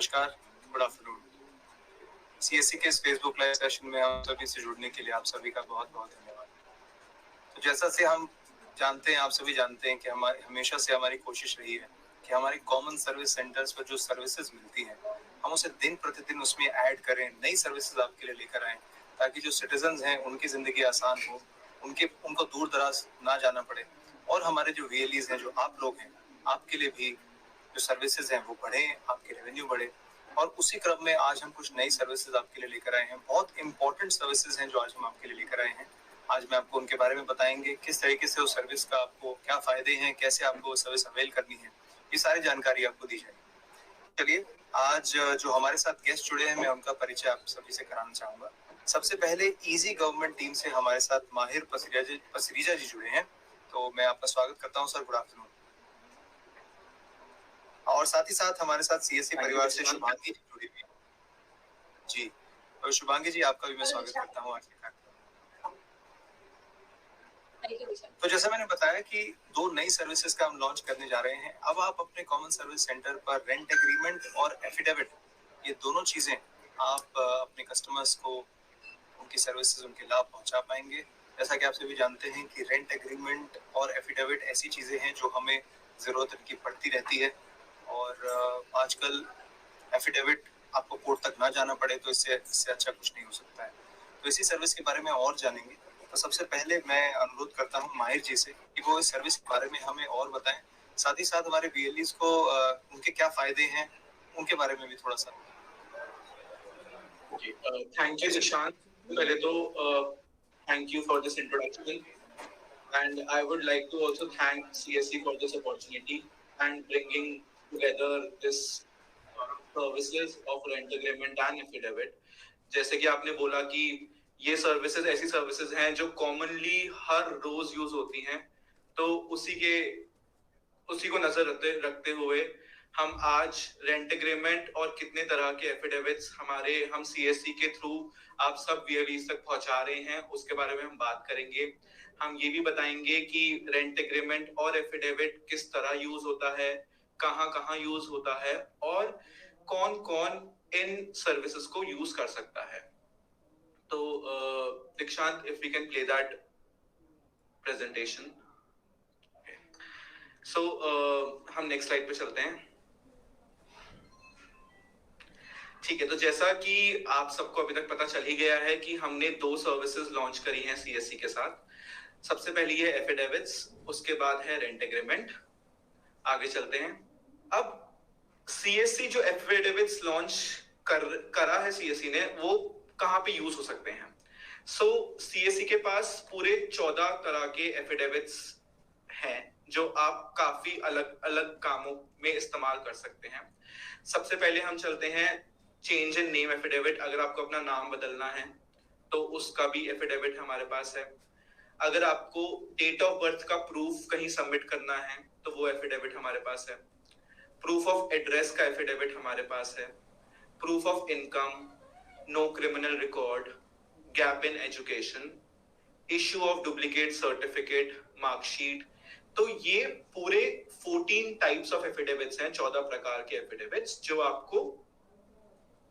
नमस्कार, good afternoon. CSC के इस फेसबुक लाइव सेशन में हम सभी से जुड़ने के लिए आप सभी का बहुत बहुत धन्यवाद। तो जैसा से हम जानते हैं, आप सभी जानते हैं कि हमेशा से हमारी कोशिश रही है कि हमारी कॉमन सर्विस सेंटर्स पर जो सर्विसेज मिलती हैं, हम उसे दिन प्रतिदिन उसमें ऐड करें, नई सर्विसेज आपके लिए लेकर आएं, ताकि जो सिटीजन्स हैं उनकी जिंदगी आसान हो, उनको दूर दराज ना जाना पड़े, और हमारे जो वीएलईज हैं, जो आप लोग हैं, आपके लिए भी जो सर्विसेज हैं वो बढ़े, आपकी रेवेन्यू बढ़े। और उसी क्रम में आज हम कुछ नई सर्विसेज आपके लिए लेकर आए हैं। बहुत इंपॉर्टेंट सर्विसेज हैं जो आज हम आपके लिए लेकर आए हैं। आज मैं आपको उनके बारे में बताएंगे, किस तरीके से उस सर्विस का आपको क्या फायदे हैं, कैसे आपको वो सर्विस अवेल करनी है, ये सारी जानकारी आपको दी जाएगी। चलिए, आज जो हमारे साथ गेस्ट जुड़े हैं, मैं उनका परिचय आप सभी से कराना चाहूंगा। सबसे पहले इजी गवर्नमेंट टीम से हमारे साथ माहिर पसरीजा जी जुड़े हैं। तो मैं आपका स्वागत करता हूँ सर, गुड आफ्टरनून। और साथ ही साथ हमारे साथ सीएससी परिवार से शुभांगी जी जुड़ी हुई जी। और शुभांगी जी, आपका भी मैं स्वागत करता हूँ आज के कार्यक्रम। तो जैसा मैंने बताया कि दो नई सर्विसेज का हम लॉन्च करने जा रहे हैं। अब आप अपने कॉमन सर्विस सेंटर पर रेंट एग्रीमेंट और एफिडेविट, ये दोनों चीजें आप अपने कस्टमर्स को उनकी सर्विसेज, उनके लाभ पहुंचा पाएंगे। जैसा कि आप सभी जानते हैं कि रेंट एग्रीमेंट और एफिडेविट ऐसी चीजें हैं जो हमें जरूरत इनकी पड़ती रहती है, और आजकल एफिडेविट आपको कोर्ट तक ना जाना पड़े, तो इससे अच्छा कुछ नहीं हो सकता है। तो इसी सर्विस के बारे में और जानेंगे। तो सबसे पहले मैं अनुरोध करता हूं माहिर जी से कि वो इस सर्विस के बारे में हमें और बताएं, साथ ही साथ हमारे बीएलईज को उनके क्या फायदे हैं, उनके बारे में भी थोड़ा सा। Thank you Sushant. पहले तो thank you for this introduction, and I would like to also thank CSC for this opportunity and bringing together this services of rent agreement and affidavit. जैसे कि आपने बोला कि ये सर्विसेज ऐसी सर्विसेज हैं जो कॉमनली हर रोज यूज होती हैं, तो उसी को नजर रखते हुए हम आज रेंट एग्रीमेंट और कितने तरह के एफिडेविट्स हम सीएससी के थ्रू आप सब वीएलईज तक पहुंचा रहे हैं, उसके बारे में हम बात करेंगे। हम ये भी बताएंगे कि रेंट एग्रीमेंट और एफिडेविट किस तरह यूज होता है, कहाँ यूज होता है, और कौन इन सर्विसेज को यूज कर सकता है। तो Dikshant, if we can play that presentation. So हम नेक्स्ट स्लाइड पे चलते हैं। ठीक है, तो जैसा कि आप सबको अभी तक पता चल ही गया है कि हमने दो सर्विसेज लॉन्च करी हैं सीएससी के साथ। सबसे पहली है एफिडेविट्स, उसके बाद है रेंट एग्रीमेंट। आगे चलते हैं। अब सीएससी जो एफिडेविट्स लॉन्च करा है सीएससी ने, वो कहाँ पे यूज हो सकते हैं? सो सीएससी के पास पूरे 14 तरह के एफिडेविट्स हैं जो आप काफी अलग अलग कामों में इस्तेमाल कर सकते हैं। सबसे पहले हम चलते हैं चेंज इन नेम एफिडेविट। अगर आपको अपना नाम बदलना है तो उसका भी एफिडेविट हमारे पास है। अगर आपको डेट ऑफ बर्थ का प्रूफ कहीं सबमिट करना है तो वो एफिडेविट हमारे पास है। प्रूफ ऑफ एड्रेस का एफिडेविट हमारे पास है। Proof of income, no criminal record, gap in education, issue of duplicate certificate, marksheet. तो ये पूरे 14 टाइप्स ऑफ एफिडेविट्स हैं, 14 प्रकार के एफिडेविट्स जो आपको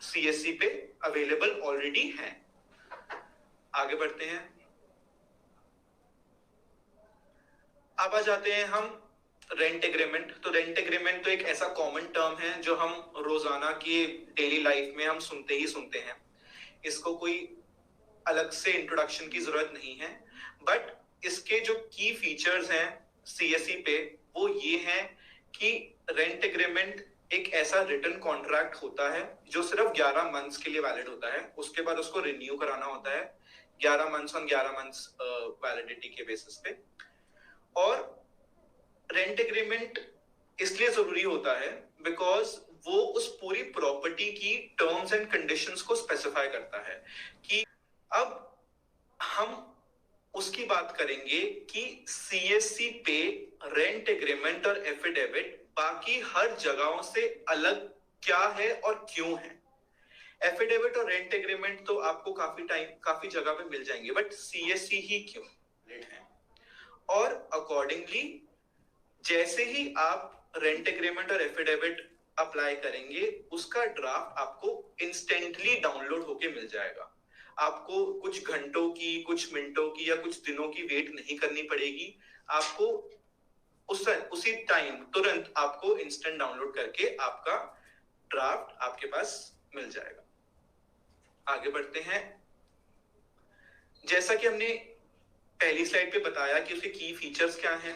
सीएससी पे अवेलेबल ऑलरेडी हैं। आगे बढ़ते हैं। अब आ जाते हैं हम रेंट एग्रीमेंट। तो रेंट एग्रीमेंट तो एक ऐसा कॉमन टर्म है जो हम रोजाना की डेली लाइफ में हम सुनते हैं। इसको कोई अलग से इंट्रोडक्शन की जरूरत नहीं है, बट इसके जो की फीचर्स हैं सीएससी पे वो ये हैं कि रेंट एग्रीमेंट एक ऐसा रिटन कॉन्ट्रैक्ट होता है जो सिर्फ 11 मंथ्स के लिए वैलिड होता है। उसके बाद उसको रिन्यू कराना होता है 11 मंथ्स ऑन 11 मंथ्स वैलिडिटी के बेसिस पे। और रेंट एग्रीमेंट इसलिए जरूरी होता है बिकॉज वो उस पूरी प्रॉपर्टी की टर्म्स एंड कंडीशंस को स्पेसिफाई करता है कि अब हम उसकी बात करेंगे कि सीएससी पे रेंट एग्रीमेंट और एफिडेविट बाकी हर जगहों से अलग क्या है और क्यों है। एफिडेविट और रेंट एग्रीमेंट तो आपको काफी जगह पे मिल जाएंगे, बट सीएससी ही क्यों है? और अकॉर्डिंगली जैसे ही आप रेंट एग्रीमेंट और एफिडेविट अप्लाई करेंगे उसका ड्राफ्ट आपको इंस्टेंटली डाउनलोड होके मिल जाएगा। आपको कुछ घंटों की, कुछ मिनटों की या कुछ दिनों की वेट नहीं करनी पड़ेगी। आपको उसी टाइम तुरंत आपको इंस्टेंट डाउनलोड करके आपका ड्राफ्ट आपके पास मिल जाएगा। आगे बढ़ते हैं। जैसा कि हमने पहली स्लाइड पे बताया कि उसके की फीचर्स क्या हैं।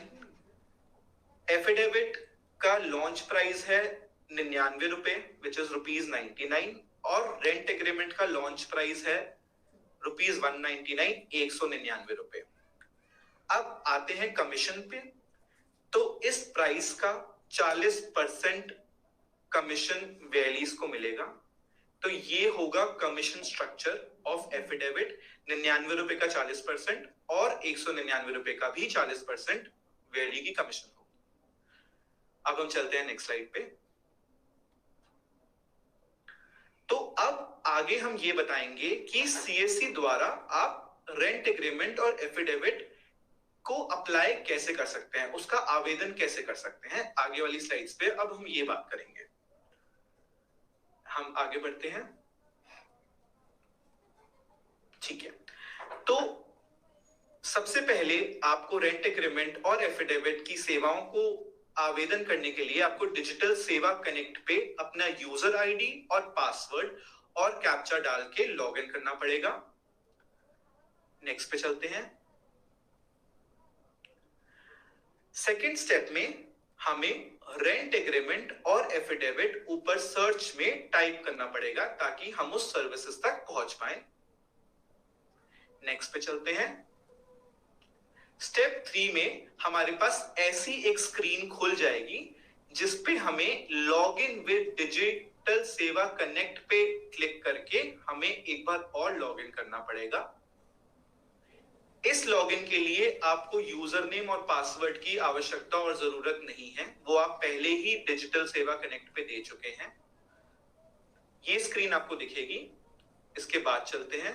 एफिडेविट का लॉन्च प्राइस है 99 रुपए, विच इज ₹99, और रेंट एग्रीमेंट का लॉन्च प्राइस है ₹199, 199 रुपए। अब आते हैं कमीशन पे। तो इस प्राइस का 40% कमीशन वेलीज को मिलेगा। तो ये होगा कमीशन स्ट्रक्चर ऑफ एफिडेविट। 99 रुपए का 40% और 199 रुपए का भी 40% वेली की कमीशन होगी। अब हम चलते हैं नेक्स्ट स्लाइड पे। तो अब आगे हम ये बताएंगे कि सीएससी द्वारा आप रेंट एग्रीमेंट और एफिडेविट को अप्लाई कैसे कर सकते हैं, उसका आवेदन कैसे कर सकते हैं। आगे वाली स्लाइड्स पे अब हम ये बात करेंगे। हम आगे बढ़ते हैं। ठीक है, तो सबसे पहले आपको रेंट एग्रीमेंट और एफिडेविट की सेवाओं को आवेदन करने के लिए आपको डिजिटल सेवा कनेक्ट पे अपना यूजर आईडी और पासवर्ड और कैप्चा डाल के लॉगिन करना पड़ेगा। नेक्स्ट पे चलते हैं। सेकेंड स्टेप में हमें रेंट एग्रीमेंट और एफिडेविट ऊपर सर्च में टाइप करना पड़ेगा ताकि हम उस सर्विसेज तक पहुंच पाए। नेक्स्ट पे चलते हैं। स्टेप 3 में हमारे पास ऐसी एक स्क्रीन खुल जाएगी जिसपे हमें लॉग इन विद डिजिटल सेवा कनेक्ट पे क्लिक करके हमें एक बार और लॉग इन करना पड़ेगा। इस लॉगिन के लिए आपको यूजर नेम और पासवर्ड की आवश्यकता और जरूरत नहीं है, वो आप पहले ही डिजिटल सेवा कनेक्ट पे दे चुके हैं। ये स्क्रीन आपको दिखेगी। इसके बाद चलते हैं।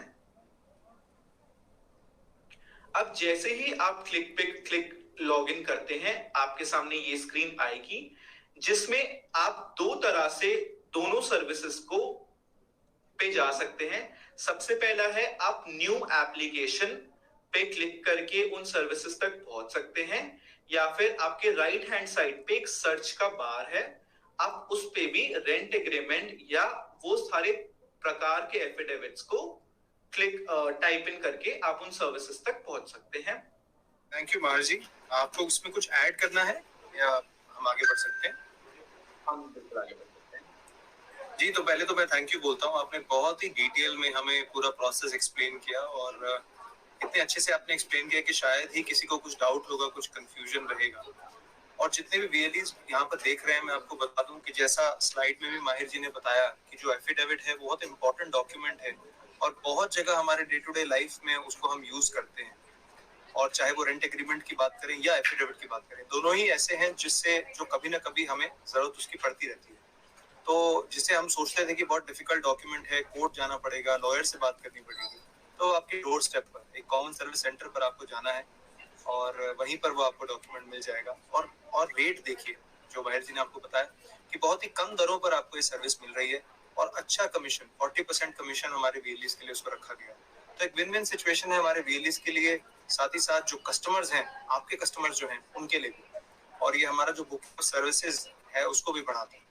अब जैसे ही आप क्लिक लॉगिन करते हैं, आपके सामने ये स्क्रीन आएगी जिसमें आप दो तरह से दोनों सर्विसेज को पे जा सकते हैं। सबसे पहला है आप न्यू एप्लीकेशन पे क्लिक करके उन सर्विसेज तक पहुंच सकते हैं, या फिर आपके राइट हैंड साइड पे एक सर्च का बार है, आप उस पे भी रेंट एग्रीमेंट या वो सारे प्रकार के एफिडेविट्स को टाइप इन करके आप उन सर्विसेज तक पहुंच सकते हैं। थैंक यू मार जी। आपको इसमें कुछ ऐड करना है या हम आगे बढ़ सकते हैं? हम बिल्कुल आगे बढ़ सकते हैं। जी, तो पहले तो मैं थैंक यू बोलता हूँ। आपने बहुत ही डिटेल में हमें पूरा प्रोसेस एक्सप्लेन किया और इतने अच्छे से आपने एक्सप्लेन किया कि शायद ही किसी को कुछ डाउट होगा, कुछ कंफ्यूजन रहेगा। और जितने भी वीएलईज यहाँ पर देख रहे हैं, मैं आपको बता दूं कि जैसा स्लाइड में भी माहिर जी ने बताया कि जो एफिडेविट है बहुत इंपॉर्टेंट डॉक्यूमेंट है और बहुत जगह हमारे डे टू डे लाइफ में उसको हम यूज करते हैं। और चाहे वो रेंट एग्रीमेंट की बात करें या एफिडेविट की बात करें, दोनों ही ऐसे हैं जिससे जो कभी ना कभी हमें जरूरत उसकी पड़ती रहती है। तो जिसे हम सोचते थे कि बहुत डिफिकल्ट डॉक्यूमेंट है, कोर्ट जाना पड़ेगा, लॉयर से बात करनी पड़ेगी, तो आपके डोर स्टेप पर एक कॉमन सर्विस सेंटर पर आपको जाना है और वहीं पर वो आपको डॉक्यूमेंट मिल जाएगा। और रेट देखिए, जो माहिर जी ने आपको बताया कि बहुत ही कम दरों पर आपको ये सर्विस मिल रही है और अच्छा कमीशन, 40% कमीशन हमारे वीएलईज के लिए उसको रखा गया है। तो एक विन विन सिचुएशन है हमारे वीएलईज के लिए, साथ ही साथ जो कस्टमर्स हैं, आपके कस्टमर्स जो हैं, उनके लिए भी। और ये हमारा जो बुक सर्विसेज है उसको भी बढ़ाता है।